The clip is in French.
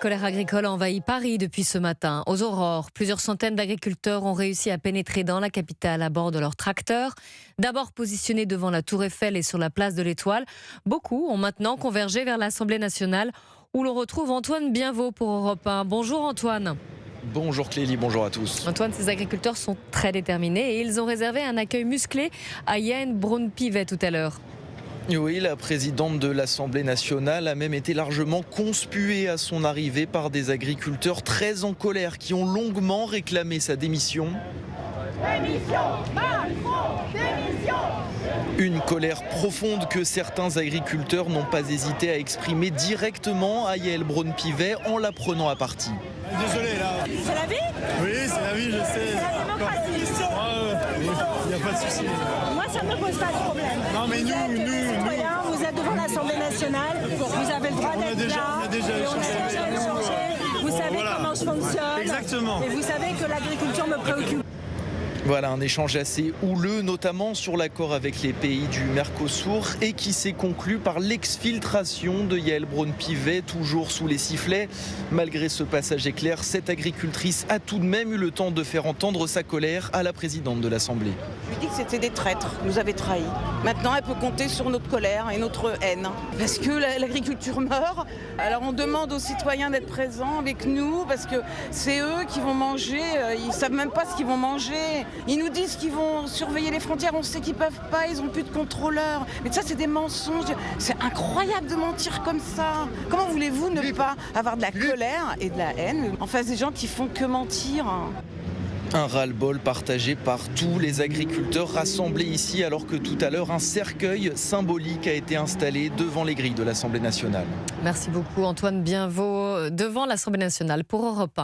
Colère agricole envahit Paris depuis ce matin. Aux aurores, plusieurs centaines d'agriculteurs ont réussi à pénétrer dans la capitale à bord de leurs tracteurs. D'abord positionnés devant la Tour Eiffel et sur la place de l'Étoile, beaucoup ont maintenant convergé vers l'Assemblée nationale où l'on retrouve Antoine Bienvaux pour Europe 1. Bonjour Antoine. Bonjour Clélie, bonjour à tous. Antoine, ces agriculteurs sont très déterminés et ils ont réservé un accueil musclé à Yaël Braun-Pivet tout à l'heure. Oui, la présidente de l'Assemblée nationale a même été largement conspuée à son arrivée par des agriculteurs très en colère qui ont longuement réclamé sa démission. Démission, Macron, démission. Une colère profonde que certains agriculteurs n'ont pas hésité à exprimer directement à Yaël Braun-Pivet en la prenant à partie. Désolé là. C'est la vie? Oui, c'est la vie, je sais. C'est la démocratie. Il n'y a pas de souci. Moi, ça ne me pose pas de problème. Non, mais vous êtes des citoyens, vous êtes devant l'Assemblée nationale, vous avez le droit d'être là. on a déjà et on échangé. a déjà échangé. Vous savez Voilà. comment je fonctionne. Exactement. Et vous savez que l'agriculture me préoccupe. Voilà un échange assez houleux, notamment sur l'accord avec les pays du Mercosur et qui s'est conclu par l'exfiltration de Yaël Braun-Pivet, toujours sous les sifflets. Malgré ce passage éclair, cette agricultrice a tout de même eu le temps de faire entendre sa colère à la présidente de l'Assemblée. Je lui dis que c'était des traîtres, ils nous avaient trahis. Maintenant, elle peut compter sur notre colère et notre haine. Parce que l'agriculture meurt. Alors on demande aux citoyens d'être présents avec nous, parce que c'est eux qui vont manger. Ils ne savent même pas ce qu'ils vont manger. Ils nous disent qu'ils vont surveiller les frontières, on sait qu'ils ne peuvent pas, ils n'ont plus de contrôleurs. Mais ça, c'est des mensonges. C'est incroyable de mentir comme ça. Comment voulez-vous ne pas avoir de la colère et de la haine en face des gens qui font que mentir ? Un ras-le-bol partagé par tous les agriculteurs rassemblés ici, alors que tout à l'heure, un cercueil symbolique a été installé devant les grilles de l'Assemblée nationale. Merci beaucoup Antoine Bienvaux devant l'Assemblée nationale pour Europe 1.